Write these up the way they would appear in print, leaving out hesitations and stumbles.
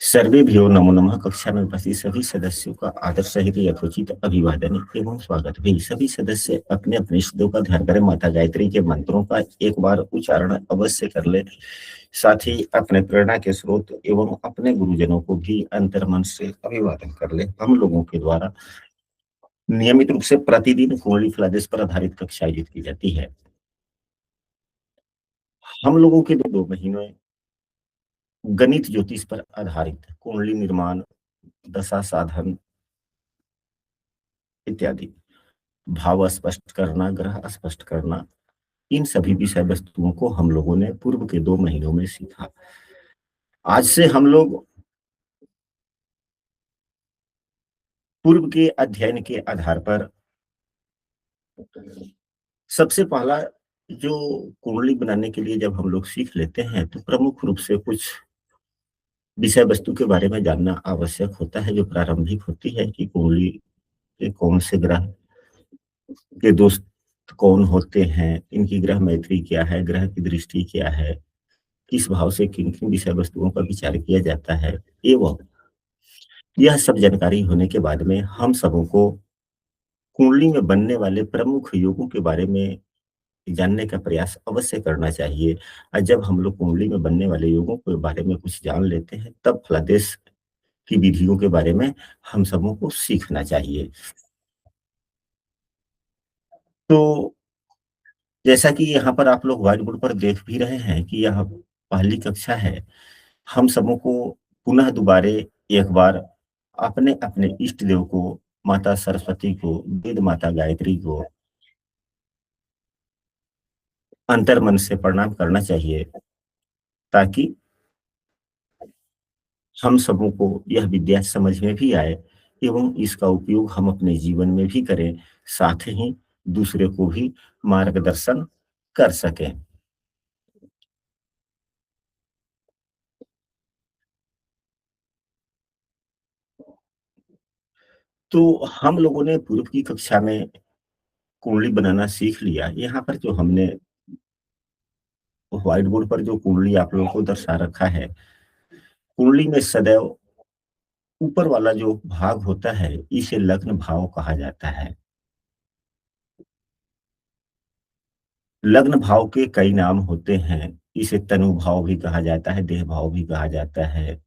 सर्वेभ्यो नमो नमः। कक्षा में उपस्थित सभी सदस्यों का आदर सहित यथोचित अभिवादन एवं स्वागत है। सभी सदस्य अपने अपने शब्दों का ध्यान करें। माता गायत्री के मंत्रों का एक बार उच्चारण अवश्य कर ले। साथ ही अपने प्रेरणा के स्रोत एवं अपने गुरुजनों को भी अंतर्मन से अभिवादन कर ले। हम लोगों के द्वारा नियमित रूप से प्रतिदिन कुंडली फलादेश पर आधारित कक्षा आयोजित की जाती है। हम लोगों के 2 महीने गणित ज्योतिष पर आधारित कुंडली निर्माण, दशा साधन इत्यादि, भाव स्पष्ट करना, ग्रह स्पष्ट करना, इन सभी विषय वस्तुओं को हम लोगों ने पूर्व के 2 महीनों में सीखा। आज से हम लोग पूर्व के अध्ययन के आधार पर सबसे पहला जो कुंडली बनाने के लिए जब हम लोग सीख लेते हैं तो प्रमुख रूप से कुछ विषय वस्तु के बारे में जानना आवश्यक होता है, जो प्रारंभिक होती है कि कुंडली के कौन से ग्रह के दोस्त कौन होते हैं, इनकी ग्रह मैत्री क्या है, ग्रह की दृष्टि क्या है, किस भाव से किन किन विषय वस्तुओं का विचार किया जाता है। एवं यह सब जानकारी होने के बाद में हम सबों को कुंडली में बनने वाले प्रमुख योगों के बारे में जानने का प्रयास अवश्य करना चाहिए। और जब हम लोग कुंडली में बनने वाले योगों के बारे में कुछ जान लेते हैं तब फलादेश की विधियों के बारे में हम सबों को सीखना चाहिए। तो जैसा कि यहाँ पर आप लोग व्हाइट बोर्ड पर देख भी रहे हैं कि यह पहली कक्षा है। हम सबों को पुनः दोबारे एक बार अपने अपने इष्ट देव को, माता सरस्वती को, वेद माता गायत्री को अंतर्मन से प्रणाम करना चाहिए, ताकि हम सबों को यह विद्या समझ में भी आए एवं इसका उपयोग हम अपने जीवन में भी करें, साथ ही दूसरे को भी मार्गदर्शन कर सकें। तो हम लोगों ने पूर्व की कक्षा में कुंडली बनाना सीख लिया। यहाँ पर जो हमने व्हाइट बोर्ड पर जो कुंडली आप लोगों को दर्शा रखा है, कुंडली में सदैव ऊपर वाला जो भाग होता है इसे लग्न भाव कहा जाता है। लग्न भाव के कई नाम होते हैं। इसे तनु भाव भी कहा जाता है, देह भाव भी कहा जाता है,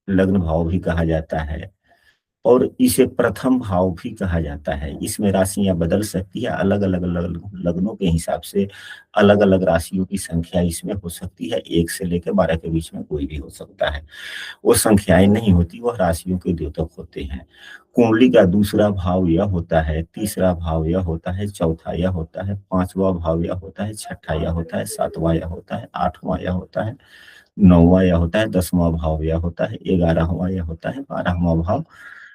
लग्न भाव भी कहा जाता है और इसे प्रथम भाव भी कहा जाता है। इसमें राशियां बदल सकती है, अलग अलग लग्नों के हिसाब से अलग अलग राशियों की संख्या इसमें हो सकती है। 1 से लेकर 12 के बीच में कोई भी हो सकता है। वो संख्याएं नहीं होती, वह राशियों के द्योतक होते हैं। कुंडली का दूसरा भाव यह होता है, तीसरा भाव यह होता है, चौथा यह होता है, पांचवा भाव यह होता है, छठा यह होता है, सातवां यह होता है, आठवां यह होता है, नौवां यह होता है, 10वां भाव यह होता है, 11वां यह होता है, 12वां भाव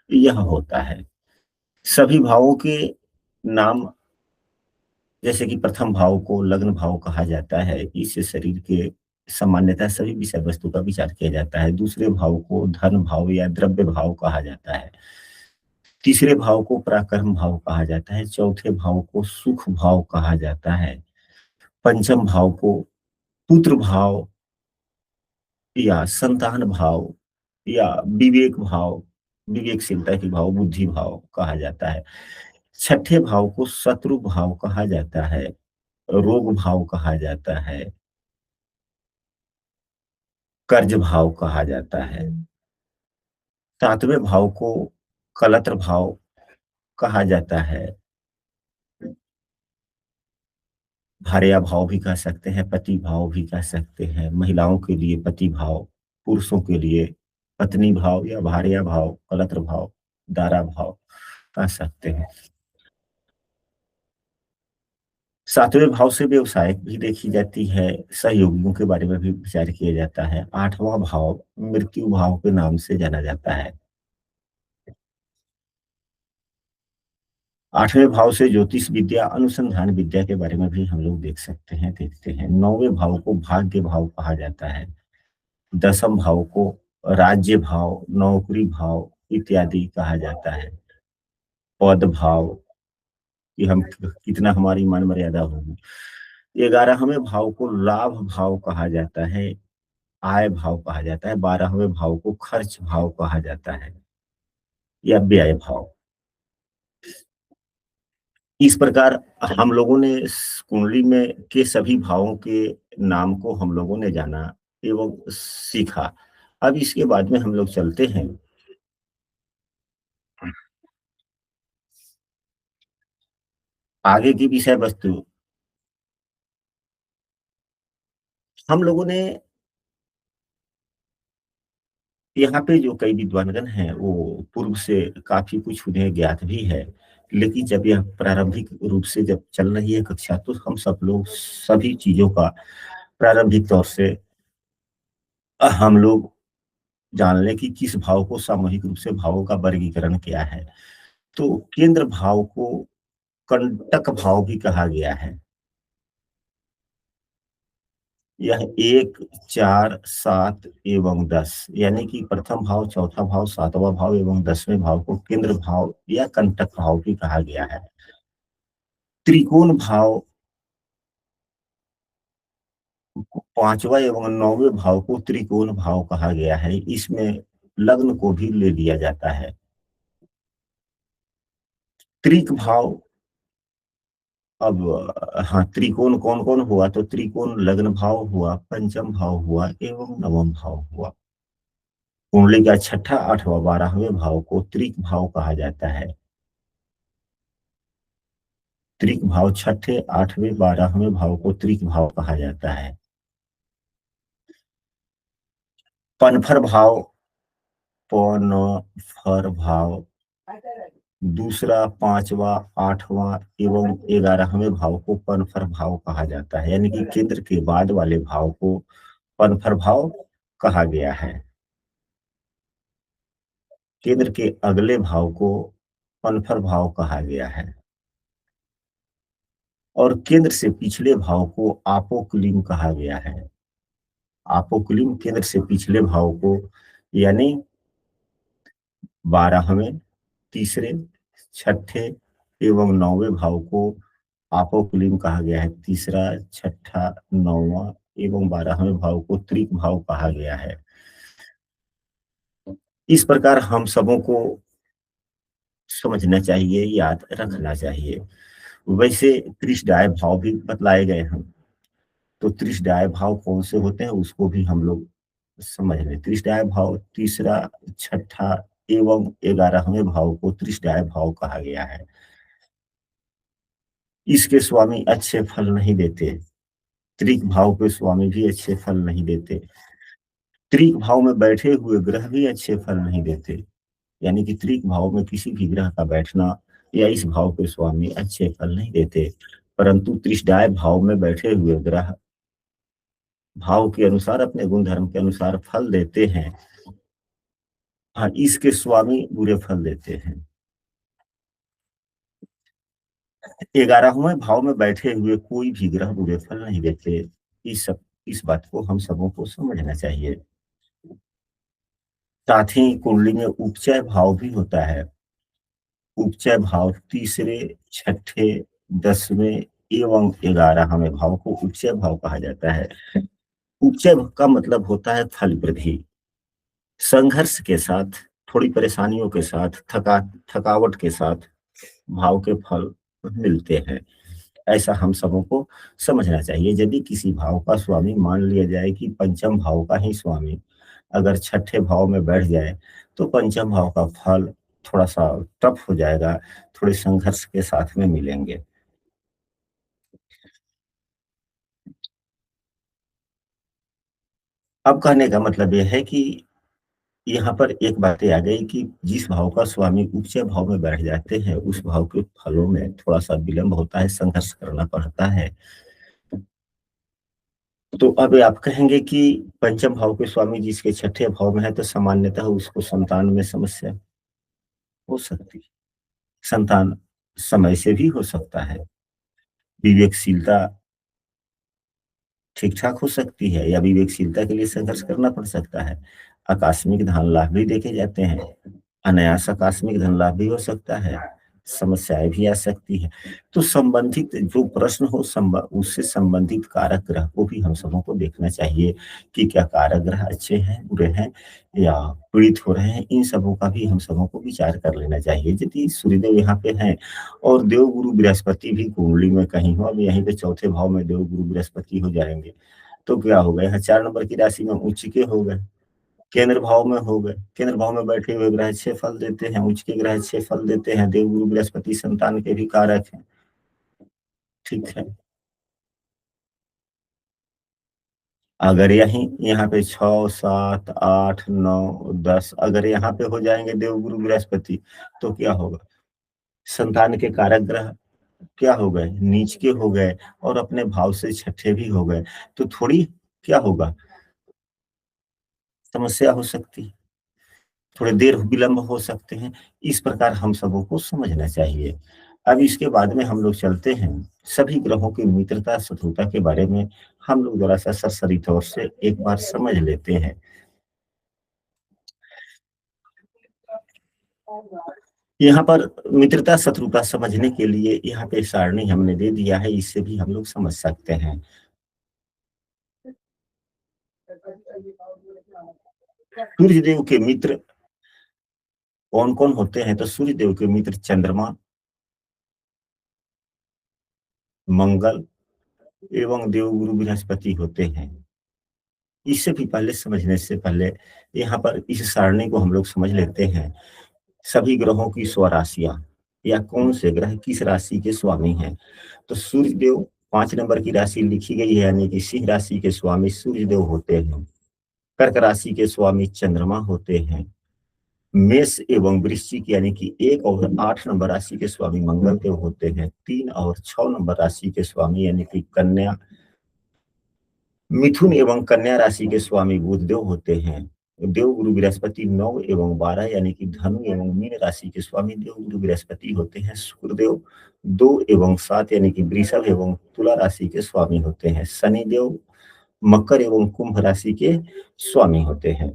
यह होता है। सभी भावों के नाम, जैसे कि प्रथम भाव को लग्न भाव कहा जाता है, इससे शरीर के सामान्यतः सभी विषय वस्तु का विचार किया जाता है। दूसरे भाव को धन भाव या द्रव्य भाव कहा जाता है। तीसरे भाव को पराक्रम भाव कहा जाता है। चौथे भाव को सुख भाव कहा जाता है। पंचम भाव को पुत्र भाव या संतान भाव या विवेक भाव, विवेकशीलता की भाव, बुद्धि भाव कहा जाता है। छठे भाव को शत्रु भाव कहा जाता है, रोग भाव कहा जाता है, कर्ज भाव कहा जाता है। सातवें भाव को कलत्र भाव कहा जाता है। भार्या भाव भी कह सकते हैं, पति भाव भी कह सकते हैं। महिलाओं के लिए पति भाव, पुरुषों के लिए पत्नी भाव या भार्या भाव, कलत्र भाव, दारा भाव कह सकते हैं। सातवें भाव से व्यवसाय भी देखी जाती है, सहयोगियों के बारे में भी विचार किया जाता है। आठवां भाव मृत्यु भाव के नाम से जाना जाता है। आठवें भाव से ज्योतिष विद्या, अनुसंधान विद्या के बारे में भी हम लोग देख सकते हैं, देखते हैं। नौवें भाव को भाग्य भाव कहा जाता है। 10वें भाव को राज्य भाव, नौकरी भाव इत्यादि कहा जाता है। पद भाव कि हम कितना हमारी मान मर्यादा होगी। 11वें भाव को लाभ भाव कहा जाता है। आय भाव कहा जाता है, 12वें भाव को खर्च भाव कहा जाता है या व्यय भाव। इस प्रकार हम लोगों ने इस कुंडली में के सभी भावों के नाम को हम लोगों ने जाना एवं सीखा। अब इसके बाद में हम लोग चलते हैं आगे की विषय वस्तु। हम लोगों ने यहाँ पे जो कई विद्वानगण हैं वो पूर्व से काफी कुछ उन्हें ज्ञात भी है, लेकिन जब यह प्रारंभिक रूप से जब चल रही है कक्षा तो हम सब लोग सभी चीजों का प्रारंभिक तौर से हम लोग जान लें कि किस भाव को सामूहिक रूप से भावों का वर्गीकरण किया है। तो केंद्र भाव को कंटक भाव भी कहा गया है। यह 1, 4, 7 एवं 10 यानी कि प्रथम भाव, चौथा भाव, सातवां भाव एवं 10वें भाव को केंद्र भाव या कंटक भाव भी कहा गया है। त्रिकोण भाव पांचवा एवं 9वें भाव को त्रिकोण भाव कहा गया है। इसमें लग्न को भी ले लिया जाता है। त्रिक भाव, अब हाँ, त्रिकोण कौन कौन हुआ तो त्रिकोण लग्न भाव हुआ, पंचम भाव हुआ एवं नवम भाव हुआ। कुंडली का छठा, आठवां, 12वें भाव को त्रिक भाव कहा जाता है। त्रिक भाव छठे, आठवें, 12वें भाव को त्रिक भाव कहा जाता है। पनफर भाव, पन फर भाव दूसरा, पांचवा, आठवां एवं 11वें भाव को पनफर भाव कहा जाता है, यानी कि केंद्र के बाद वाले भाव को पनफर भाव कहा गया है। केंद्र के अगले भाव को पनफर भाव कहा गया है और केंद्र से पिछले भाव को आपोक्लिम कहा गया है। आपोक्लिम केंद्र से पिछले भाव को यानी 12वें, तीसरे, छठे एवं 9वें भाव को आपोक्लिम कहा गया है। तीसरा, छठा, 9वां एवं 12वें भाव को त्रिक भाव कहा गया है। इस प्रकार हम सबों को समझना चाहिए, याद रखना चाहिए। वैसे त्रिशदाय भाव भी बतलाए गए हैं, तो त्रिशदाय भाव कौन से होते हैं उसको भी हम लोग समझ लें। त्रिशदाय भाव तीसरा, छठा एवं 11वें भाव को त्रिशदाय भाव कहा गया है। इसके स्वामी अच्छे फल नहीं देते। त्रिक भाव के स्वामी भी अच्छे फल नहीं देते। त्रिक भाव में बैठे हुए ग्रह भी अच्छे फल नहीं देते, यानी कि त्रिक भाव में किसी भी ग्रह का बैठना या इस भाव के स्वामी अच्छे फल नहीं देते, परंतु त्रिशदाय भाव में बैठे हुए ग्रह भाव के अनुसार अपने गुण धर्म के अनुसार फल देते हैं। हाँ, इसके स्वामी बुरे फल देते हैं। 11वें भाव में बैठे हुए कोई भी ग्रह बुरे फल नहीं देते। इस बात को हम सबों को समझना चाहिए। साथ ही कुंडली में उपचय भाव भी होता है। उपचय भाव तीसरे, छठे, 10वें एवं 11वें भाव को उपचय भाव कहा जाता है। उपचय का मतलब होता है फल वृद्धि। संघर्ष के साथ, थोड़ी परेशानियों के साथ, थकावट के साथ भाव के फल मिलते हैं। ऐसा हम सबों को समझना चाहिए। यदि किसी भाव का स्वामी, मान लिया जाए कि पंचम भाव का ही स्वामी अगर छठे भाव में बैठ जाए तो पंचम भाव का फल थोड़ा सा टफ हो जाएगा, थोड़े संघर्ष के साथ में मिलेंगे। अब कहने का मतलब यह है कि यहाँ पर एक बात आ गई कि जिस भाव का स्वामी उच्च भाव में बैठ जाते हैं उस भाव के फलों में थोड़ा सा विलंब होता है, संघर्ष करना पड़ता है। तो अब आप कहेंगे कि पंचम भाव के स्वामी जिसके छठे भाव में है तो सामान्यतः उसको संतान में समस्या हो सकती है। संतान समय से भी हो सकता है। विवेकशीलता ठीक ठाक हो सकती है या विवेकशीलता के लिए संघर्ष करना पड़ सकता है। आकस्मिक धन लाभ भी देखे जाते हैं। अनायास आकस्मिक धन लाभ भी हो सकता है। समस्याएँ भी आ सकती हैं। तो संबंधित जो प्रश्न हो उससे संबंधित कारक ग्रह को भी हम सबों को देखना चाहिए कि क्या कारक ग्रह अच्छे हैं, बुरे हैं या पीड़ित हो रहे हैं, इन सबों का भी हम सबों को विचार कर लेना चाहिए। यदि सूर्यदेव यहाँ पे हैं और देवगुरु बृहस्पति भी कुंडली में कहीं हो, अब यहीं पे चौथे भाव में देवगुरु बृहस्पति हो जाएँगे, तो क्या होगा, यहाँ 4 नंबर की राशि में उच्च के हो गए। केंद्र भाव में हो गए। केंद्र भाव में बैठे हुए ग्रह अच्छे फल देते हैं, उच्च के ग्रह अच्छे फल देते हैं। देवगुरु बृहस्पति संतान के भी कारक हैं, ठीक है। अगर यहीं यहाँ पे 6, 7, 8, 9, 10 अगर यहाँ पे हो जाएँगे देवगुरु बृहस्पति, तो क्या होगा? संतान के कारक ग्रह क्या हो गए? नीच के हो गए और अपने भाव से छठे भी हो गए। तो थोड़ी क्या होगा? समस्या हो सकती है। थोड़ी देर विलंब हो सकते हैं। इस प्रकार हम सबों को समझना चाहिए। अब इसके बाद में हम लोग चलते हैं, सभी ग्रहों की मित्रता, शत्रुता के बारे में हम लोग ज़रा-सा सरसरी तौर से एक बार समझ लेते हैं। यहाँ पर मित्रता, शत्रुता समझने के लिए यहाँ पे सारणी हमने दे दिया है, इससे भी हम लोग समझ सकते हैं। सूर्यदेव के मित्र कौन-कौन होते हैं? तो सूर्यदेव के मित्र चंद्रमा, मंगल एवं देवगुरु बृहस्पति होते हैं। इससे भी पहले समझने से पहले यहाँ पर इस सारणी को हम लोग समझ लेते हैं। सभी ग्रहों की स्वराशियाँ या कौन से ग्रह किस राशि के स्वामी हैं। तो सूर्यदेव 5 नंबर की राशि लिखी गई है, यानी कि सिंह राशि के स्वामी सूर्यदेव होते हैं। कर्क राशि के स्वामी चंद्रमा होते हैं। मेष एवं वृश्चिक यानी कि 1 और 8 नंबर राशि के स्वामी मंगल देव होते हैं। 3 और 6 नंबर राशि के स्वामी यानी कि कन्या मिथुन एवं कन्या राशि के स्वामी बुधदेव होते हैं। देवगुरु बृहस्पति 9 एवं 12 यानी कि धनु एवं मीन राशि के स्वामी देवगुरु बृहस्पति होते हैं। शुक्रदेव 2 एवं 7 यानी कि वृषभ एवं तुला राशि के स्वामी होते हैं। शनिदेव मकर एवं कुंभ राशि के स्वामी होते हैं।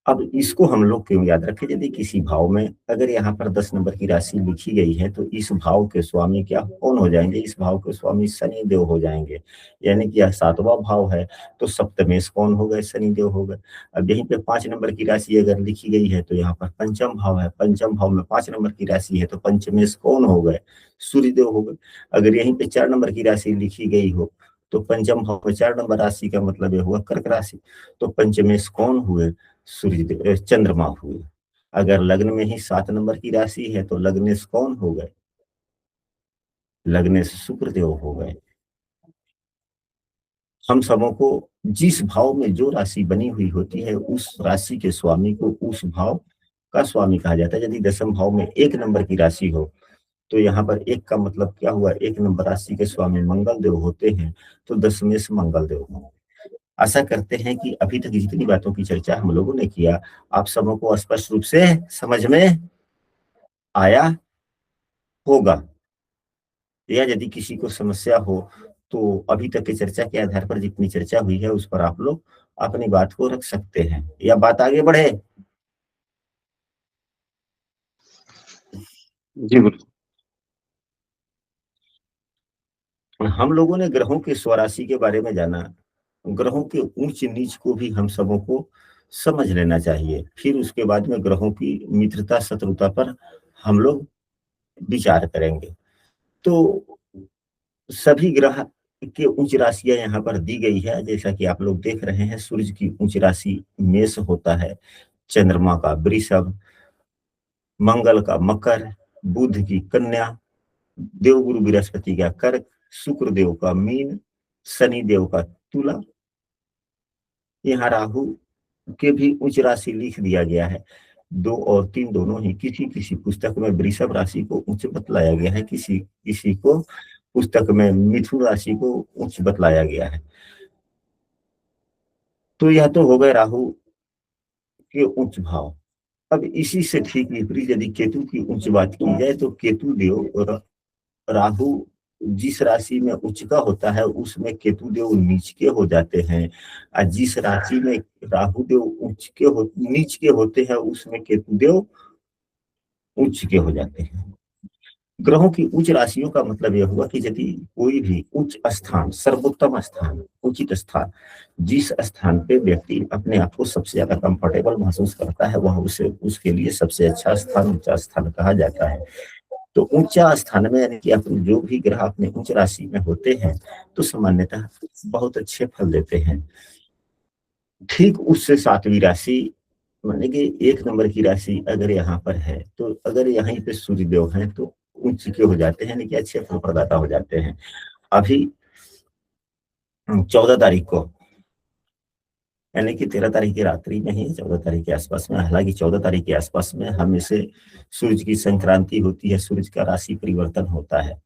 अब इसको हम लोग क्यों याद रखें? यदि किसी भाव में अगर यहाँ पर 10 नंबर की राशि लिखी गई है, तो इस भाव के स्वामी क्या कौन हो जाएंगे? इस भाव के स्वामी शनि देव हो जाएंगे। यानी कि यह 7वां भाव है, तो सप्तमेश कौन हो गए? शनि देव हो गए। अब यहीं पे 5 नंबर की राशि अगर लिखी गई है, तो यहाँ पर पंचम भाव है। पंचम भाव में 5 नंबर की राशि है, तो पंचमेश कौन हो गए? सूर्य देव हो गए। अगर यहीं पे 4 नंबर की राशि लिखी गई हो, तो पंचम भाव में 4 नंबर राशि का मतलब ये हुआ कर्क राशि। तो पंचमेश कौन हुए? चंद्रमा हुए। अगर लग्न में ही 7 नंबर की राशि है, तो लग्नेश कौन हो गए? लग्नेश शुक्रदेव हो गए। हम सबों को जिस भाव में जो राशि बनी हुई होती है, उस राशि के स्वामी को उस भाव का स्वामी कहा जाता है। यदि 10th भाव में 1 नंबर की राशि हो, तो यहाँ पर 1 का मतलब क्या हुआ? 1 नंबर राशि के स्वामी मंगल देव होते हैं, तो दशमेश मंगल देव होंगे। आशा करते हैं कि अभी तक जितनी बातों की चर्चा हम लोगों ने किया, आप सबों को स्पष्ट रूप से समझ में आया होगा। या यदि किसी को समस्या हो, तो अभी तक की चर्चा के आधार पर जितनी चर्चा हुई है, उस पर आप लोग अपनी बात को रख सकते हैं या बात आगे बढ़े। जी बिल्कुल। हम लोगों ने ग्रहों के स्वराशि के बारे में जाना, ग्रहों के ऊंच नीच को भी हम सबों को समझ लेना चाहिए। फिर उसके बाद में ग्रहों की मित्रता शत्रुता पर हम लोग विचार करेंगे। तो सभी ग्रह के उच्च राशियां यहाँ पर दी गई है, जैसा कि आप लोग देख रहे हैं। सूर्य की उच्च राशि मेष होता है, चंद्रमा का वृषभ, मंगल का मकर, बुध की कन्या, देवगुरु बृहस्पति का कर्क, शुक्र देव का मीन, शनि देव का तुला। यहाँ राहु के भी उच्च राशि लिख दिया गया है। 2 और 3 दोनों ही, किसी किसी पुस्तक में वृषभ राशि को उच्च बतलाया गया है, किसी किसी को पुस्तक में मिथुन राशि को उच्च बतलाया गया है। तो यह तो हो गए राहु के उच्च भाव। अब इसी से ठीक विपरीत यदि केतु की उच्च बात की जाए, तो केतु देव और राहु जिस राशि में उच्च का होता है, उसमें केतु देव नीच के हो जाते हैं। और जिस राशि में राहु देव उच्च के नीच के होते हैं, उसमें केतु देव उच्च के हो जाते हैं। ग्रहों की उच्च राशियों का मतलब यह हुआ कि यदि कोई भी उच्च स्थान, सर्वोत्तम स्थान, उचित स्थान, जिस स्थान पे व्यक्ति अपने आप को सबसे ज्यादा कंफर्टेबल महसूस करता है, वह उसे उसके लिए सबसे अच्छा स्थान ऊंचा स्थान कहा जाता है। तो ऊंचा स्थान में यानी कि अपने जो भी ग्रह अपने उच्च राशि में होते हैं तो सामान्यतः बहुत अच्छे फल देते हैं। ठीक उससे सातवीं राशि माने कि एक नंबर की राशि अगर यहाँ पर है, तो अगर यहीं पे सूर्यदेव हैं तो उच्च के हो जाते हैं, यानी कि अच्छे फल प्रदाता हो जाते हैं। अभी 14 तारीख को, यानी कि 13 तारीख की रात्रि में ही 14 तारीख के आसपास में, हालांकि 14 तारीख के आसपास में हम इसे सूर्य की संक्रांति होती है, सूर्य का राशि परिवर्तन होता है।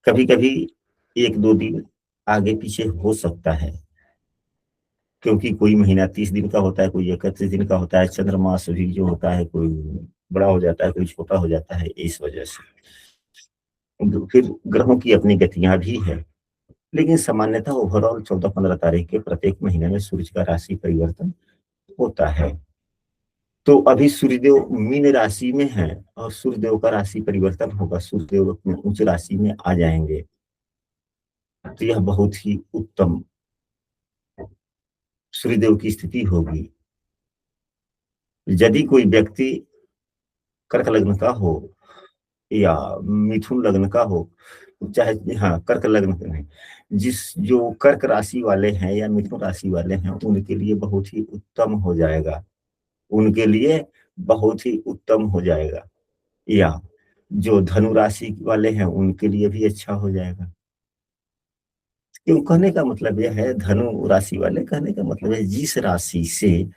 कभी कभी 1-2 दिन आगे पीछे हो सकता है, क्योंकि कोई महीना 30 दिन का होता है, कोई 31 दिन का होता है, चंद्रमास भी जो होता है कोई बड़ा हो जाता है, कोई छोटा हो जाता है, इस वजह से फिर ग्रहों की अपनी गतियां भी है। लेकिन सामान्यतः ओवरऑल 14-15 तारीख के प्रत्येक महीने में सूर्य का राशि परिवर्तन होता है। तो अभी सूर्यदेव मीन राशि में है और सूर्यदेव का राशि परिवर्तन होगा, सूर्यदेव अपने उच्च राशि में आ जाएंगे। तो यह बहुत ही उत्तम सूर्यदेव की स्थिति होगी। यदि कोई व्यक्ति कर्क लग्न का हो या मिथुन लग्न का हो, चाहे हाँ कर्क लग्न का नहीं, जिस जो कर्क राशि वाले हैं या मिथुन राशि वाले हैं उनके लिए बहुत ही उत्तम हो जाएगा, उनके लिए बहुत ही उत्तम हो जाएगा। या जो धनु राशि वाले हैं उनके लिए भी अच्छा हो जाएगा। क्यों कहने का मतलब यह है, धनु राशि वाले कहने का मतलब है जिस राशि से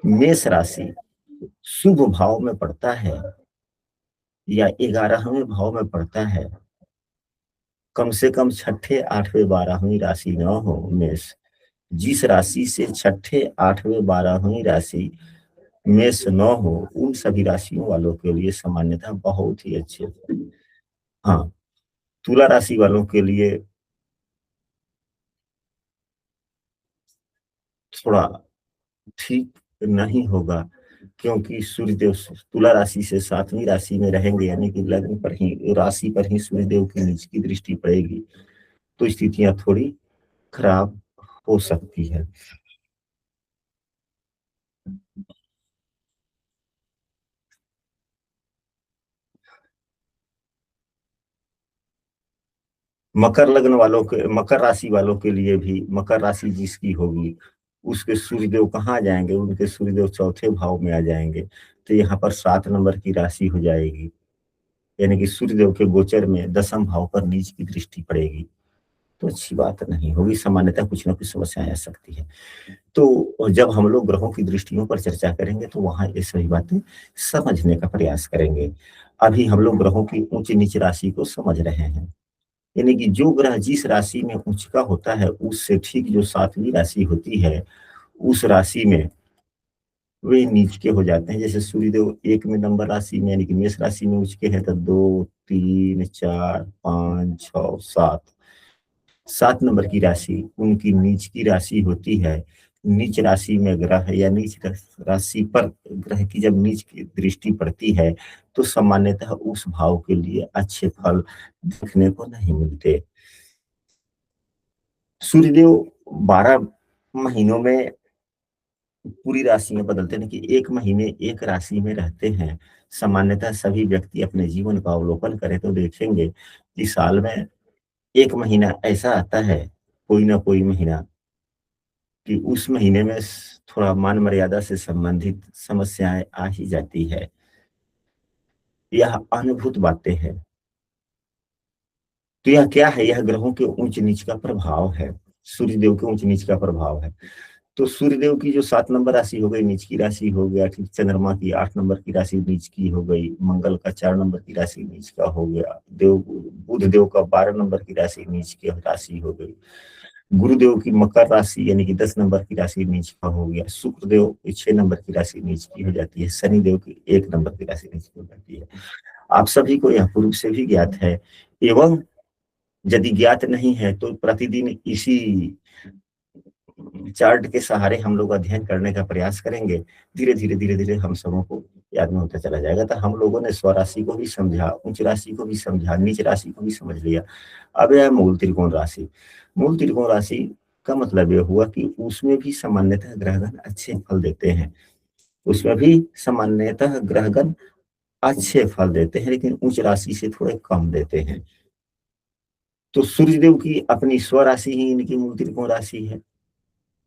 मेष राशि शुभ भाव में पड़ता है या 11वें भाव में पड़ता है, कम से कम छठे 8वें 12वीं राशि न हो मेष, जिस राशि से छठे 8वें 12वीं राशि मेष न हो, उन सभी राशियों वालों के लिए सामान्यतः बहुत ही अच्छे। हाँ, तुला राशि वालों के लिए थोड़ा ठीक नहीं होगा, क्योंकि सूर्यदेव तुला राशि से 7वीं राशि में रहेंगे, यानी कि लग्न पर ही, राशि पर ही सूर्यदेव की नीच की दृष्टि पड़ेगी, तो स्थितियां थोड़ी खराब हो सकती है। मकर लग्न वालों के, मकर राशि वालों के लिए भी, मकर राशि जिसकी होगी उसके सूर्यदेव कहाँ जाएंगे, उनके सूर्यदेव चौथे भाव में आ जाएंगे, तो यहाँ पर 7 नंबर की राशि हो जाएगी, यानी कि सूर्यदेव के गोचर में 10म भाव पर नीच की दृष्टि पड़ेगी, तो अच्छी बात नहीं होगी, सामान्यतः कुछ ना कुछ समस्याएं आ सकती है। तो जब हम लोग ग्रहों की दृष्टियों पर चर्चा करेंगे तो वहां ये सभी बातें समझने का प्रयास करेंगे। अभी हम लोग ग्रहों की ऊंच नीच राशि को समझ रहे हैं, यानी कि जो ग्रह जिस राशि में उच्च का होता है उससे ठीक जो 7वीं राशि होती है उस राशि में वे नीच के हो जाते हैं। जैसे सूर्यदेव 1 में नंबर राशि में यानी कि मेष राशि में उच्च के है, तो 2, 3, 4, 5, 6, 7, 7 नंबर की राशि उनकी नीच की राशि होती है। नीच राशि में ग्रह या नीच राशि पर ग्रह की जब नीच की दृष्टि पड़ती है तो सामान्यतः उस भाव के लिए अच्छे फल देखने को नहीं मिलते। सूर्यदेव 12 महीनों में पूरी राशि में बदलते हैं, कि एक महीने एक राशि में रहते हैं। सामान्यतः सभी व्यक्ति अपने जीवन का अवलोकन करें तो देखेंगे कि साल में एक महीना ऐसा आता है, कोई ना कोई महीना, कि उस महीने में थोड़ा मान मर्यादा से संबंधित समस्याएं आ ही जाती है। यह अनुभूत बातें हैं। तो यह क्या है, यह ग्रहों के ऊंच नीच का प्रभाव है, सूर्यदेव के ऊंच नीच का प्रभाव है। तो सूर्यदेव की जो 7 नंबर राशि हो गई नीच की राशि हो गया, ठीक, चंद्रमा की 8 नंबर की राशि नीच की हो गई, मंगल का 4 नंबर की राशि नीच का हो गया, देव बुध देव का 12 नंबर की राशि नीच की राशि हो गई, गुरुदेव की मकर राशि यानी कि 10 नंबर की राशि नीच का हो गया, शुक्रदेव की 6 नंबर की राशि नीच की हो जाती है, शनिदेव की 1 नंबर की राशि नीच की हो जाती है। आप सभी को यह पूर्व से भी ज्ञात है, एवं यदि ज्ञात नहीं है तो प्रतिदिन इसी चार्ट के सहारे हम लोग अध्ययन करने का प्रयास करेंगे, धीरे धीरे हम सबों को याद में होता चला जाएगा। तो हम लोगों ने स्वराशि को भी समझा, उच्च राशि को भी समझा, नीच राशि को भी समझ लिया। अब यह मूल त्रिकोण राशि। मूल त्रिकोण राशि का मतलब यह हुआ कि उसमें भी सामान्यतः ग्रहगण अच्छे फल देते हैं, उसमें भी सामान्यतः ग्रहगण अच्छे फल देते हैं, लेकिन उच्च राशि से थोड़े कम देते हैं। तो सूर्यदेव की अपनी स्वराशि ही इनकी मूल त्रिकोण राशि है।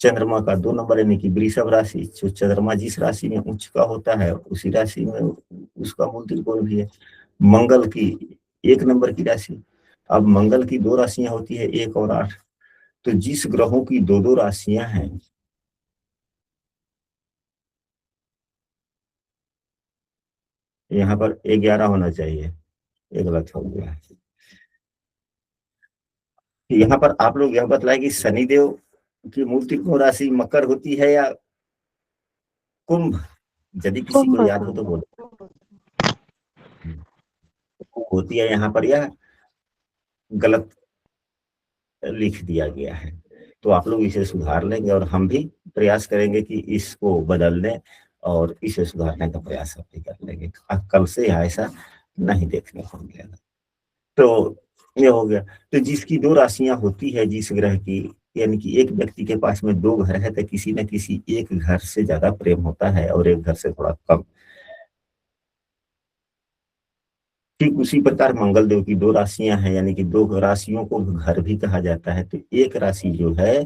चंद्रमा का 2 नंबर यानी कि वृषभ राशि, जो चंद्रमा जिस राशि में उच्च का होता है उसी राशि में उसका मूल त्रिकोण भी है। मंगल की 1 नंबर की राशि। अब मंगल की 2 राशियां होती है, 1 और 8। तो जिस ग्रहों की 2 राशियां हैं, यहाँ पर 11 होना चाहिए, ये गलत हो गया। यहाँ पर आप लोग यह बतलाए कि शनिदेव की मूल त्रिकोण राशि मकर होती है या कुंभ? यदि किसी को कुंभ याद हो तो बोलो। होती है यहाँ पर, यह गलत लिख दिया गया है। तो आप लोग इसे सुधार लेंगे और हम भी प्रयास करेंगे कि इसको बदल दें और इसे सुधारने का प्रयास हम भी कर लेंगे। कल से ऐसा नहीं देखने को मिलेगा। तो ये हो गया। तो जिसकी 2 राशियां होती है जिस ग्रह की, यानी कि एक व्यक्ति के पास में 2 घर है तो किसी न किसी एक घर से ज्यादा प्रेम होता है और एक घर से थोड़ा कम। ठीक उसी प्रकार मंगल देव की 2 राशियां हैं, यानी कि 2 राशियों को घर भी कहा जाता है। तो एक राशि जो है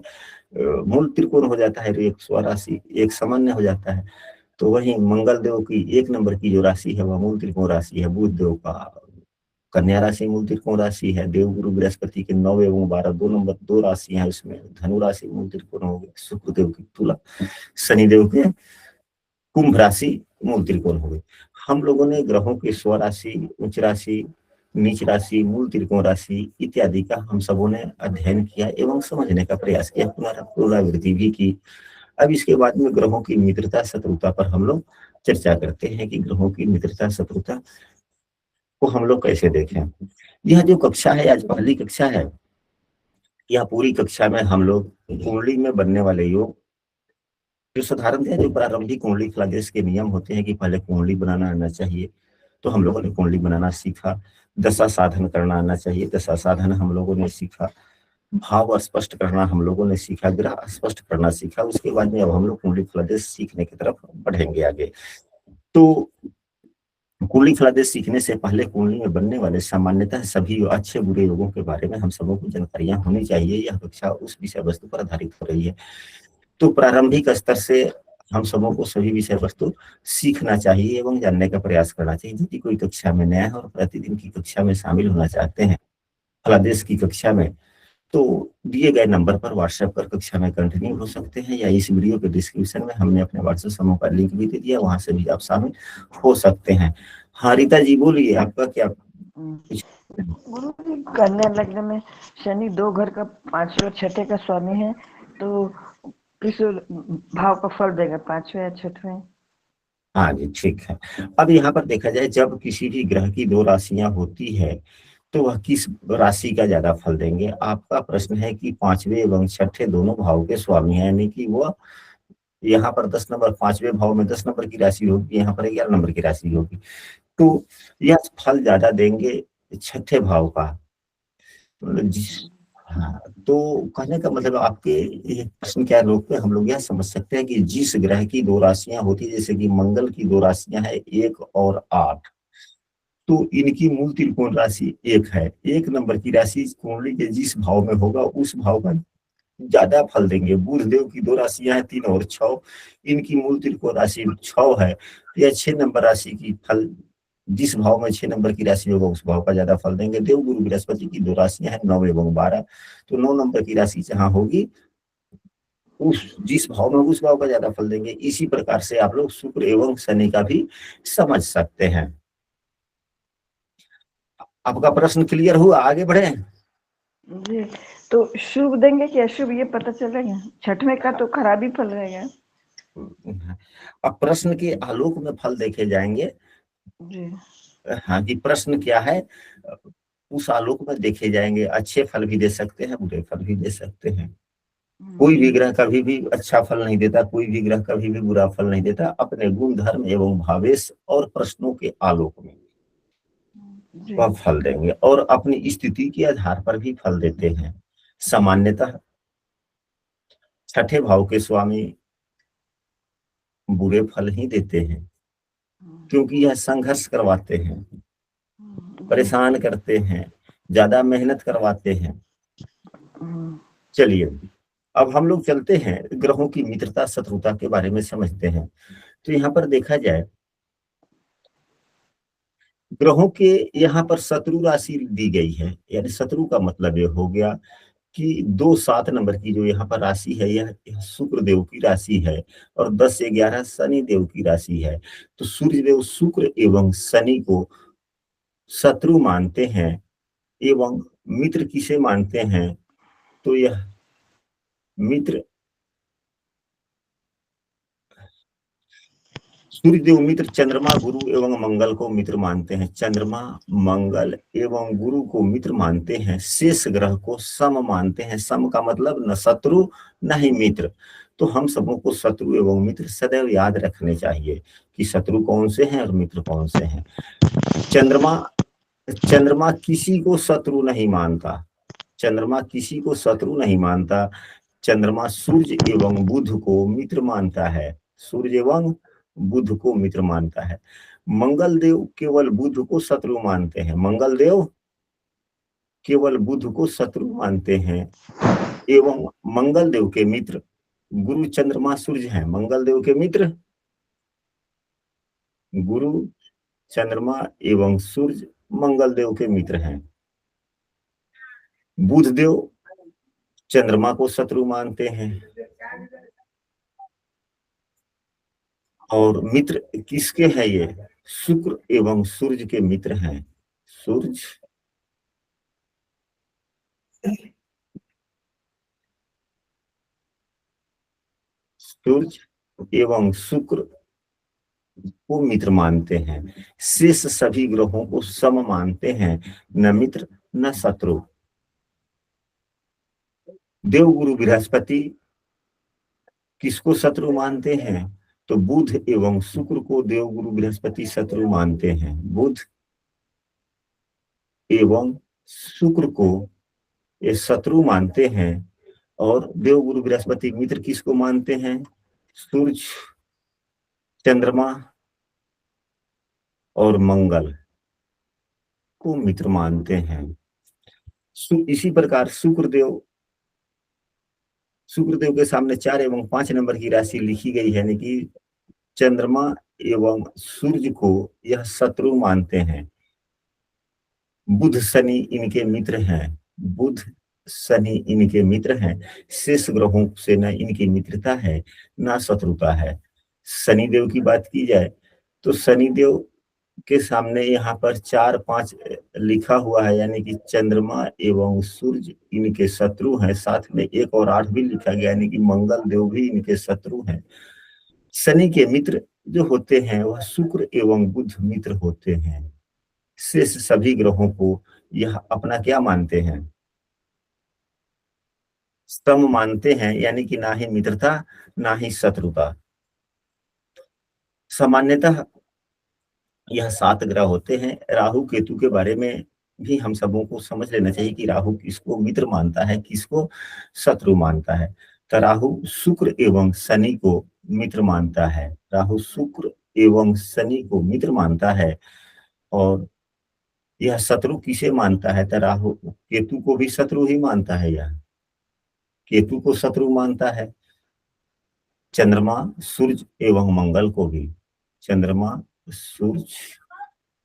मूल त्रिकोण हो जाता है, तो एक स्वराशि एक सामान्य हो जाता है। तो वही मंगल देव की 1 नंबर की जो राशि है वह मूल त्रिकोण राशि है। बुध देव का कन्या राशि मूल त्रिकोण राशि है। देव गुरु बृहस्पति के 9 एवं 12 2 नंबर 2 राशि है, उसमें धनु राशि मूल त्रिकोण हो गई। शुक्र देव की तुला, शनिदेव के कुंभ राशि मूल त्रिकोण हो गई। हम लोगों ने ग्रहों की स्वराशि, उच्च राशि, नीच राशि, मूल त्रिकोण राशि इत्यादि का हम सबों ने अध्ययन किया एवं समझने का प्रयास किया, पुनरावृत्ति भी की। अब इसके बाद में ग्रहों की मित्रता शत्रुता पर हम लोग चर्चा करते हैं कि ग्रहों की मित्रता शत्रुता को हम लोग कैसे देखें। यह जो कक्षा है, आज पहली कक्षा है, यह पूरी कक्षा में हम लोग कुंडली में बनने वाले योग, जो साधारण है, जो प्रारंभिक कुंडली फलादेश के नियम होते हैं कि पहले कुंडली बनाना आना चाहिए, तो हम लोगों ने कुंडली बनाना सीखा। दशा साधन करना आना चाहिए, दशा साधन हम लोगों ने सीखा। भाव स्पष्ट करना हम लोगों ने सीखा, ग्रह स्पष्ट करना सीखा। उसके बाद में अब हम लोग कुंडली फलादेश सीखने की तरफ बढ़ेंगे आगे। तो कुंडली फलादेश सीखने से पहले कुंडली में बनने वाले सामान्यतः सभी अच्छे बुरे योगों के बारे में हम सबों को जानकारियां होनी चाहिए। यह कक्षा उस विषय वस्तु पर आधारित हो रही है। तो प्रारंभिक स्तर से हम सबों को सभी विषय वस्तु सीखना चाहिए एवं जानने का प्रयास करना चाहिए। यदि कोई कक्षा में नया है और प्रतिदिन की कक्षा में शामिल होना चाहते हैं, फलादेश की कक्षा में, तो दिए गए नंबर पर व्हाट्सएप कर कक्षा में कंटिन्यू हो सकते हैं, या इस वीडियो के डिस्क्रिप्शन में हमने अपने व्हाट्सएप समूह का लिंक भी दे दिया, वहां से भी आप शामिल हो सकते हैं। हाँ रीता जी बोलिए, आपका क्या कुछ? गुरु जी, कन्या लग्न में शनि 2 घर का 5वें और 6ठे का स्वामी है, तो किस भाव का फल देगा, 5वें या 6ठवें? हाँ जी ठीक है। अब यहाँ पर देखा जाए, जब किसी भी ग्रह की 2 राशियां होती है तो वह किस राशि का ज्यादा फल देंगे। आपका प्रश्न है कि 5वें एवं 6ठे दोनों भाव के स्वामी है, यानी कि वह यहाँ पर 10 नंबर, 5वें भाव में 10 नंबर की राशि होगी, यहाँ पर 11 नंबर की राशि होगी। तो यह फल ज्यादा देंगे 6ठे भाव का। मतलब जिस, हाँ, तो कहने का मतलब आपके ये प्रश्न क्या रोक पे हम लोग यह समझ सकते हैं कि जिस ग्रह की 2 राशियां होती है, जैसे कि मंगल की 2 राशियां हैं 1 और 8, तो इनकी मूल त्रिकोण राशि 1 है। 1 नंबर की राशि कुंडली के जिस भाव में होगा उस भाव का ज्यादा फल देंगे। बुध देव की 2 राशियां हैं 3 और 6, इनकी मूल त्रिकोण राशि 6 है। तो यह 6 नंबर राशि की फल, जिस भाव में 6 नंबर की राशि होगा उस भाव का ज्यादा फल देंगे। देव गुरु बृहस्पति की 2 राशियां हैं 9 एवं 12, तो 9 नंबर की राशि जहां होगी उस जिस भाव में उस भाव का ज्यादा फल देंगे। इसी प्रकार से आप लोग शुक्र एवं शनि का भी समझ सकते हैं। आपका प्रश्न क्लियर हुआ, आगे बढ़े? जी, तो शुभ देंगे कि अशुभ ये पता चलेगा? 6ठवें का तो खराबी फल रहेगा। अब प्रश्न के आलोक में फल देखे जाएंगे। जी। हाँ जी, प्रश्न क्या है उस आलोक में देखे जाएंगे। अच्छे फल भी दे सकते हैं, बुरे फल भी दे सकते हैं। कोई भी ग्रह कभी भी अच्छा फल नहीं देता, कोई भी ग्रह कभी भी बुरा फल नहीं देता, अपने गुण धर्म एवं भावेश और प्रश्नों के आलोक में जी। वह फल देंगे और अपनी स्थिति के आधार पर भी फल देते हैं। सामान्यतः छठे भाव के स्वामी बुरे फल ही देते हैं, क्योंकि यह संघर्ष करवाते हैं, जी। परेशान करते हैं, ज्यादा मेहनत करवाते हैं। चलिए अब हम लोग चलते हैं ग्रहों की मित्रता शत्रुता के बारे में समझते हैं। तो यहाँ पर देखा जाए ग्रहों के यहाँ पर शत्रु राशि दी गई है, यानी शत्रु का मतलब ये हो गया कि 2 7 नंबर की जो यहाँ पर राशि है यह शुक्र देव की राशि है और 10 से 11 शनि देव की राशि है। तो सूर्य देव शुक्र एवं शनि को शत्रु मानते हैं एवं मित्र किसे मानते हैं, तो यह मित्र सूर्य देव मित्र चंद्रमा गुरु एवं मंगल को मित्र मानते हैं। चंद्रमा मंगल एवं गुरु को मित्र मानते हैं, शेष ग्रह को सम मानते हैं। सम का मतलब न शत्रु न ही मित्र। तो हम सबों को शत्रु एवं मित्र सदैव याद रखने चाहिए कि शत्रु कौन से हैं और मित्र कौन से हैं। चंद्रमा चंद्रमा किसी को शत्रु नहीं मानता, चंद्रमा किसी को शत्रु नहीं मानता। चंद्रमा सूर्य एवं बुध को मित्र मानता है, सूर्य एवं बुध को मित्र मानता है। मंगल देव केवल बुध को शत्रु मानते हैं, मंगल देव केवल बुध को शत्रु मानते हैं एवं मंगल देव के मित्र गुरु चंद्रमा सूर्य हैं। मंगल देव के मित्र गुरु चंद्रमा एवं सूर्य मंगल देव के मित्र हैं। बुध देव चंद्रमा को शत्रु मानते हैं और मित्र किसके हैं, ये शुक्र एवं सूर्य के मित्र हैं। सूर्य सूर्य एवं शुक्र को मित्र मानते हैं, शेष सभी ग्रहों को सम मानते हैं, न मित्र न शत्रु। देवगुरु बृहस्पति किसको शत्रु मानते हैं, तो बुध एवं शुक्र को देवगुरु बृहस्पति शत्रु मानते हैं। बुध एवं शुक्र को ये शत्रु मानते हैं और देवगुरु बृहस्पति मित्र किसको मानते हैं, सूर्य चंद्रमा और मंगल को मित्र मानते हैं। इसी प्रकार शुक्रदेव के सामने 4 एवं 5 नंबर की राशि लिखी गई है, यानी कि चंद्रमा एवं सूर्य को यह शत्रु मानते हैं। बुध शनि इनके मित्र हैं, बुध शनि इनके मित्र हैं। शेष ग्रहों से न इनकी मित्रता है न शत्रुता है। शनिदेव की बात की जाए तो शनिदेव के सामने यहाँ पर 4 5 लिखा हुआ है, यानी कि चंद्रमा एवं सूर्य इनके शत्रु हैं। साथ में 1 और 8 भी लिखा गया, यानी कि मंगल देव भी इनके शत्रु हैं। शनि के मित्र जो होते हैं वह शुक्र एवं बुध मित्र होते हैं। शेष सभी ग्रहों को यह अपना क्या मानते हैं, सम मानते हैं, यानी कि ना ही मित्रता ना ही शत्रुता। सामान्यतः यह 7 ग्रह होते हैं। राहु केतु के बारे में भी हम सबों को समझ लेना चाहिए कि राहु किसको मित्र मानता है, किसको शत्रु मानता है। तो राहु शुक्र एवं शनि को मित्र मानता है, राहु शुक्र एवं शनि को मित्र मानता है। और यह शत्रु किसे मानता है, तो राहु केतु को भी शत्रु ही मानता है, यह केतु को शत्रु मानता है। चंद्रमा सूर्य एवं मंगल को भी, चंद्रमा सूर्य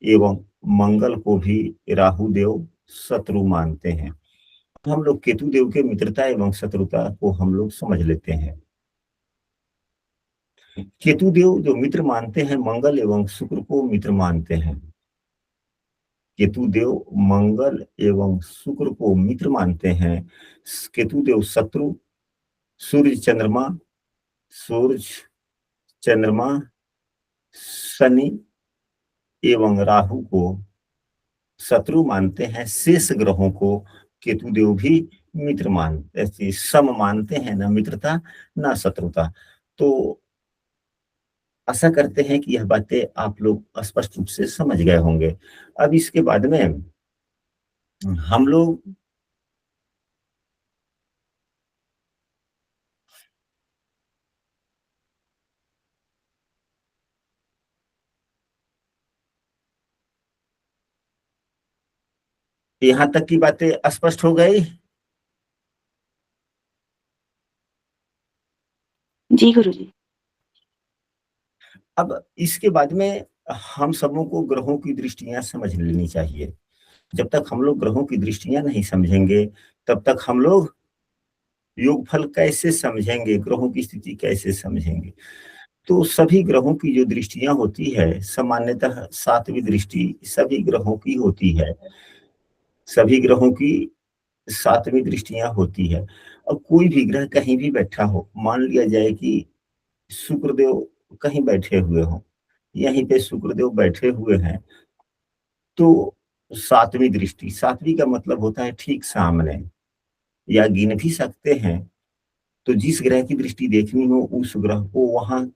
एवं मंगल को भी राहु देव शत्रु मानते हैं। हम लोग केतु देव के मित्रता एवं शत्रुता को हम लोग समझ लेते हैं। केतु देव जो मित्र मानते हैं मंगल एवं शुक्र को मित्र मानते हैं। केतु देव मंगल एवं शुक्र को मित्र मानते हैं। केतु देव शत्रु सूर्य चंद्रमा शनि एवं राहु को शत्रु मानते हैं। शेष ग्रहों को केतु देव भी मित्र मान ऐसे सम मानते हैं, ना मित्रता ना शत्रुता। तो आशा करते हैं कि यह बातें आप लोग स्पष्ट रूप से समझ गए होंगे। अब इसके बाद में हम लोग यहाँ तक की बातें स्पष्ट हो गई। जी गुरुजी। अब इसके बाद में हम सबों को ग्रहों की दृष्टियां समझ लेनी चाहिए। जब तक हम लोग ग्रहों की दृष्टियां नहीं समझेंगे, तब तक हम लोग योगफल कैसे समझेंगे, ग्रहों की स्थिति कैसे समझेंगे। तो सभी ग्रहों की जो दृष्टियां होती है, सामान्यतः सातवीं दृष्टि सभी ग्रहों की होती है। सभी ग्रहों की सातवीं दृष्टियां होती है। और कोई भी ग्रह कहीं भी बैठा हो, मान लिया जाए कि शुक्रदेव कहीं बैठे हुए हो, यहीं पे शुक्रदेव बैठे हुए हैं, तो सातवीं दृष्टि, सातवीं का मतलब होता है ठीक सामने, या गिन भी सकते हैं। तो जिस ग्रह की दृष्टि देखनी हो उस ग्रह को वहां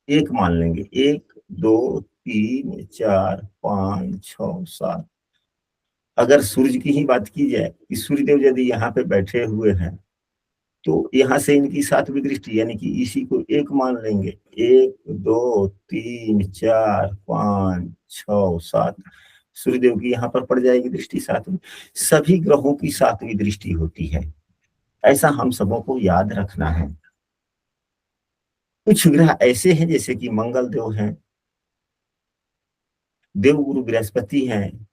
एक मान लेंगे, एक, दो, तीन, चार, पांच, छ, सात। अगर सूर्य की ही बात की जाए कि सूर्यदेव यदि यहाँ पे बैठे हुए हैं, तो यहाँ से इनकी सातवीं दृष्टि, यानी कि इसी को एक मान लेंगे। एक, दो, तीन, चार, पांच, छ, सात। सूर्यदेव की यहाँ पर पड़ जाएगी दृष्टि सातवीं। सभी ग्रहों की सातवीं दृष्टि होती है, ऐसा हम सबों को याद रखना है। कुछ ग्रह ऐसे हैं जैसे कि मंगल देव हैं, देव गुरु बृहस्पति हैं,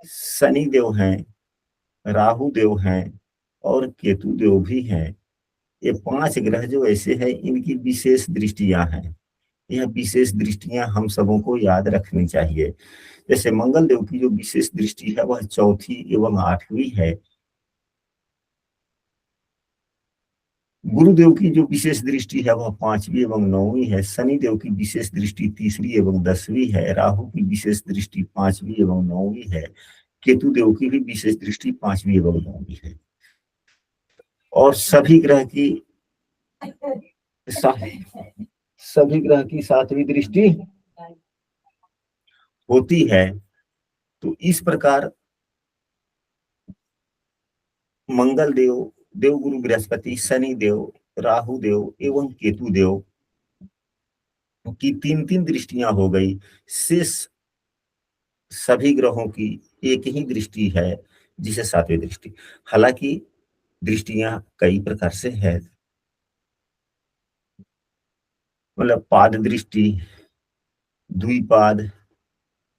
शनि देव हैं, राहु देव हैं, और केतु देव भी हैं। ये पांच ग्रह जो ऐसे हैं, इनकी विशेष दृष्टियां हैं। यह विशेष दृष्टियां हम सबों को याद रखनी चाहिए। जैसे मंगल देव की जो विशेष दृष्टि है वह चौथी एवं आठवीं है। गुरुदेव की जो विशेष दृष्टि है वह पांचवी एवं नौवीं है। शनि देव की विशेष दृष्टि तीसरी एवं दसवीं है। राहु की विशेष दृष्टि पांचवी एवं नौवीं है। केतु देव की भी विशेष दृष्टि पांचवी एवं नौवीं है। और सभी ग्रह की सातवीं दृष्टि होती है। तो इस प्रकार मंगल देव, देव गुरु बृहस्पति, शनि देव, राहु देव एवं केतु देव की तीन तीन दृष्टियां हो गई। शेष सभी ग्रहों की एक ही दृष्टि है, जिसे सातवीं दृष्टि। हालांकि दृष्टियां कई प्रकार से है, मतलब पाद दृष्टि, द्विपाद,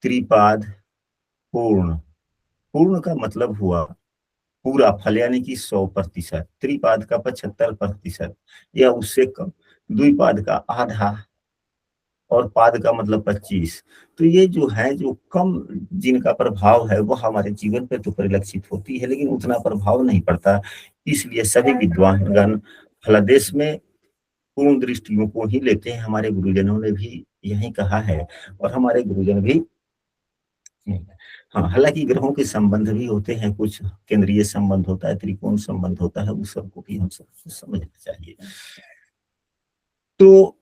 त्रिपाद, पूर्ण। पूर्ण का मतलब हुआ पूरा फल, यानी कि 100%। त्रिपाद का 75% या उससे कम। द्विपाद का आधा, और पाद का मतलब 25। तो ये जो है, जो कम जिनका प्रभाव है वह हमारे जीवन पर तो परिलक्षित होती है, लेकिन उतना प्रभाव नहीं पड़ता। इसलिए सभी विद्वानगण फलादेश में पूर्ण दृष्टियों को ही लेते हैं। हमारे गुरुजनों ने भी यही कहा है, और हमारे गुरुजन भी। हाँ, हालांकि ग्रहों के संबंध भी होते हैं, कुछ केंद्रीय संबंध होता है, त्रिकोण संबंध होता है, उस सबको भी हम सब समझना चाहिए। तो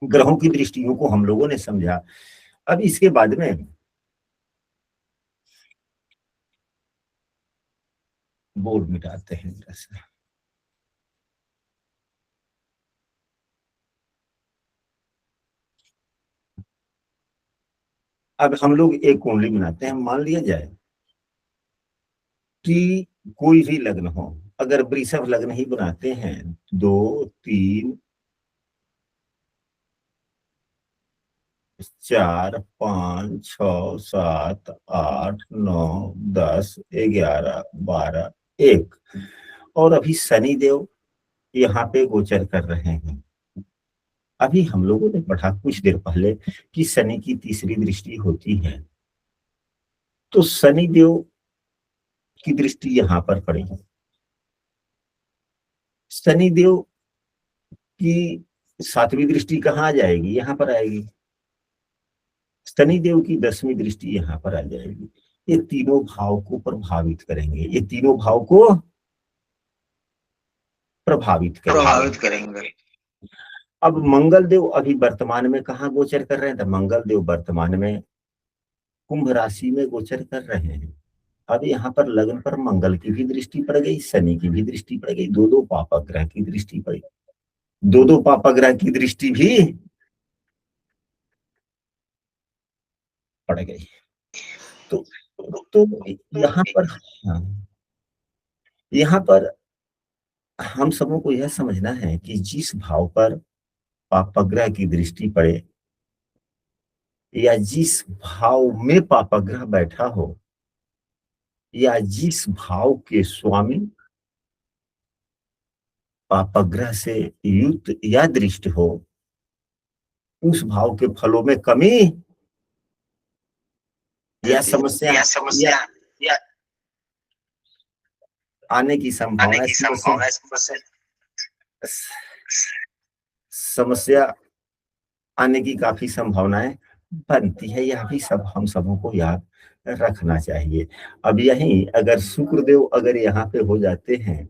ग्रहों की दृष्टियों को हम लोगों ने समझा। अब इसके बाद में बोर्ड मिटाते हैं जरा सा। अब हम लोग एक कुंडली बनाते हैं। मान लिया जाए कि कोई भी लग्न हो, अगर वृषभ लग्न ही बनाते हैं, 2, 3, 4, 5, 6, 7, 8, 9, 10, 11, 12, 1, और अभी शनि देव यहाँ पे गोचर कर रहे हैं। अभी हम लोगों ने पढ़ा कुछ देर पहले कि शनि की तीसरी दृष्टि होती है। तो शनि देव की दृष्टि यहाँ पर पड़ेगी। शनि देव की सातवीं दृष्टि कहाँ आ जाएगी? यहाँ पर आएगी। शनि देव की 10वीं दृष्टि यहाँ पर आ जाएगी। ये तीनों भाव को प्रभावित करेंगे, ये तीनों भाव को प्रभावित करेंगे। अब मंगल देव अभी वर्तमान में कहाँ गोचर कर रहे हैं? तो मंगल देव वर्तमान में कुंभ राशि में गोचर कर रहे हैं। अब यहाँ पर लग्न पर मंगल की भी दृष्टि पड़ गई, शनि की भी दृष्टि पड़ गई, दो दो पापक ग्रह की दृष्टि पड़ी, दो दो पापक ग्रह की दृष्टि भी पड़ गई। तो यहाँ पर, हाँ, यहाँ पर हम सबों को यह समझना है कि जिस भाव पर पापग्रह की दृष्टि पड़े या जिस भाव में पापग्रह बैठा हो या जिस भाव के स्वामी पापग्रह से युक्त या दृष्ट हो, उस भाव के फलों में कमी या समस्या या आने की संभावना, समस्या आने की काफी संभावनाएं बनती है। यह भी सब हम सबों को याद रखना चाहिए। अब यही अगर शुक्रदेव अगर यहाँ पे हो जाते हैं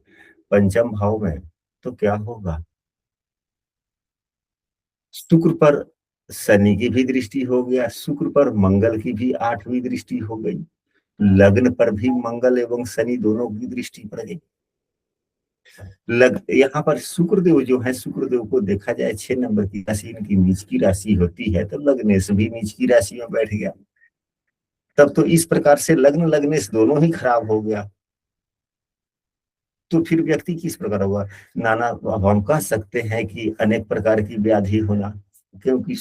पंचम भाव में, तो क्या होगा? शुक्र पर शनि की भी दृष्टि हो गया, शुक्र पर मंगल की भी 8वीं दृष्टि हो गई, लग्न पर भी मंगल एवं शनि दोनों की दृष्टि पड़ गई। यहाँ पर शुक्रदेव जो है, शुक्रदेव को देखा जाए 6 नंबर की राशि इनकी नीच की राशि होती है, तो लग्नेश भी नीच की राशि में बैठ गया। तब तो इस प्रकार से लग्न लग्नेश दोनों ही खराब हो गया। तो फिर व्यक्ति किस प्रकार होगा? नाना, अब हम कह सकते हैं कि अनेक प्रकार की व्याधि होना, क्योंकि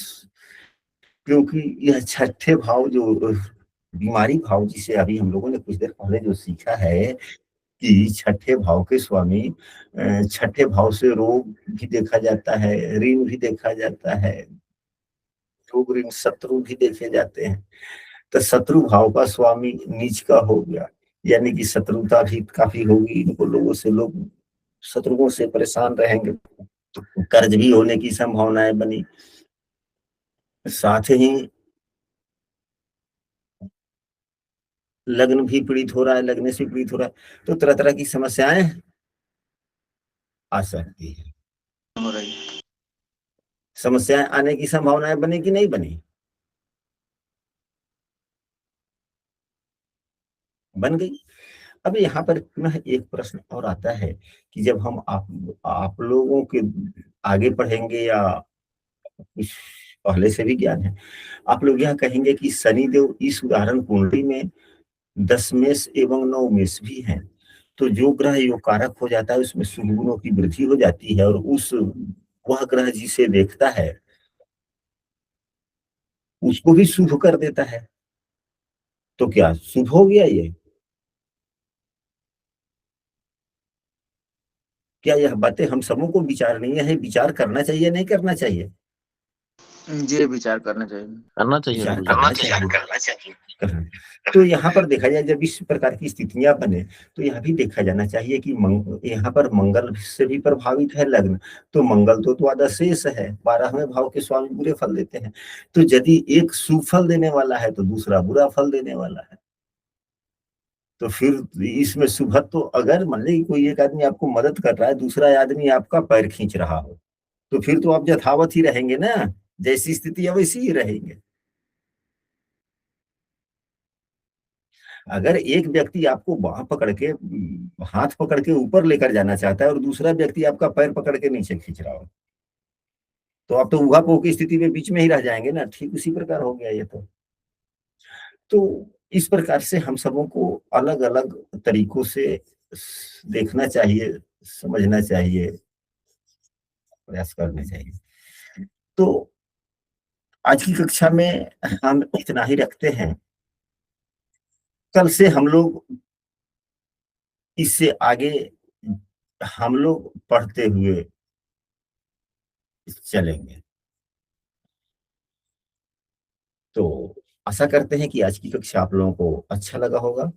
क्योंकि यह छठे भाव जो बीमारी भाव, जिसे अभी हम लोगों ने कुछ देर पहले जो सीखा है कि छठे भाव के स्वामी, छठे भाव से रोग भी देखा जाता है, ऋण भी देखा जाता है, रोग ऋण शत्रु भी देखे जाते हैं। तो शत्रु भाव का स्वामी नीच का हो गया, यानी कि शत्रुता भी काफी होगी इनको, लोगों से, लोग शत्रुओं से परेशान रहेंगे, कर्ज भी होने की संभावनाएं बनी, साथ ही लग्न भी पीड़ित हो रहा है, लग्न से पीड़ित हो रहा है, तो तरह तरह की समस्याएं आ सकती है। समस्याएं आने की संभावनाएं बनी कि नहीं बनी? बन गई। अब यहाँ पर पुनः एक प्रश्न और आता है कि जब हम आप लोगों के आगे पढ़ेंगे या कुछ पहले से भी ज्ञान है, आप लोग यह कहेंगे कि शनिदेव इस उदाहरण कुंडली में 10 मेष एवं 9 मेष भी हैं, तो जो ग्रह योग कारक हो जाता है उसमें शुभ गुणों की वृद्धि हो जाती है, और उस वह ग्रह जिसे देखता है उसको भी शुभ कर देता है। तो क्या शुभ हो गया ये? क्या यह बातें हम सबों को विचारणीय है, विचार करना चाहिए नहीं करना चाहिए? जी, विचार करना चाहिए, करना चाहिए। तो यहाँ पर देखा जाए, जब इस प्रकार की स्थितियां बने, तो यह भी देखा जाना चाहिए कि यहाँ पर मंगल से भी प्रभावित है लग्न, तो मंगल तो द्वादश शेष है, 12वें भाव के स्वामी बुरे फल देते हैं, तो यदि एक शुभ फल देने वाला है तो दूसरा बुरा फल देने वाला है, तो फिर इसमें शुभत्व, तो अगर मान लीजिए कोई एक आदमी आपको मदद कर रहा है, दूसरा आदमी आपका पैर खींच रहा हो, तो फिर तो आप यथावत ही रहेंगे ना, जैसी स्थिति है वैसी ही रहेंगे। अगर एक व्यक्ति आपको बाह पकड़ के, हाथ पकड़ के ऊपर लेकर जाना चाहता है और दूसरा व्यक्ति आपका पैर पकड़ के नीचे खींच रहा हो, तो आप तो उहापोह की स्थिति में बीच में ही रह जाएंगे ना। ठीक उसी प्रकार हो गया ये तो इस प्रकार से हम सबों को अलग अलग तरीकों से देखना चाहिए, समझना चाहिए, प्रयास करना चाहिए। तो आज की कक्षा में हम इतना ही रखते हैं। कल से हम लोग इससे आगे हम लोग पढ़ते हुए चलेंगे। तो आशा करते हैं कि आज की कक्षा आप लोगों को अच्छा लगा होगा।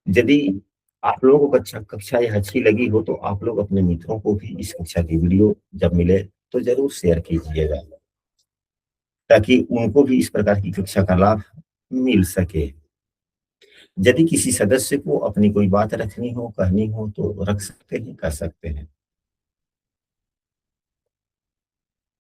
यदि आप लोगों को कक्षा यह अच्छी लगी हो, तो आप लोग अपने मित्रों को भी इस कक्षा की वीडियो जब मिले तो जरूर शेयर कीजिएगा, ताकि उनको भी इस प्रकार की कक्षा का लाभ मिल सके। यदि किसी सदस्य को अपनी कोई बात रखनी हो, कहनी हो तो रख सकते हैं, कर सकते हैं।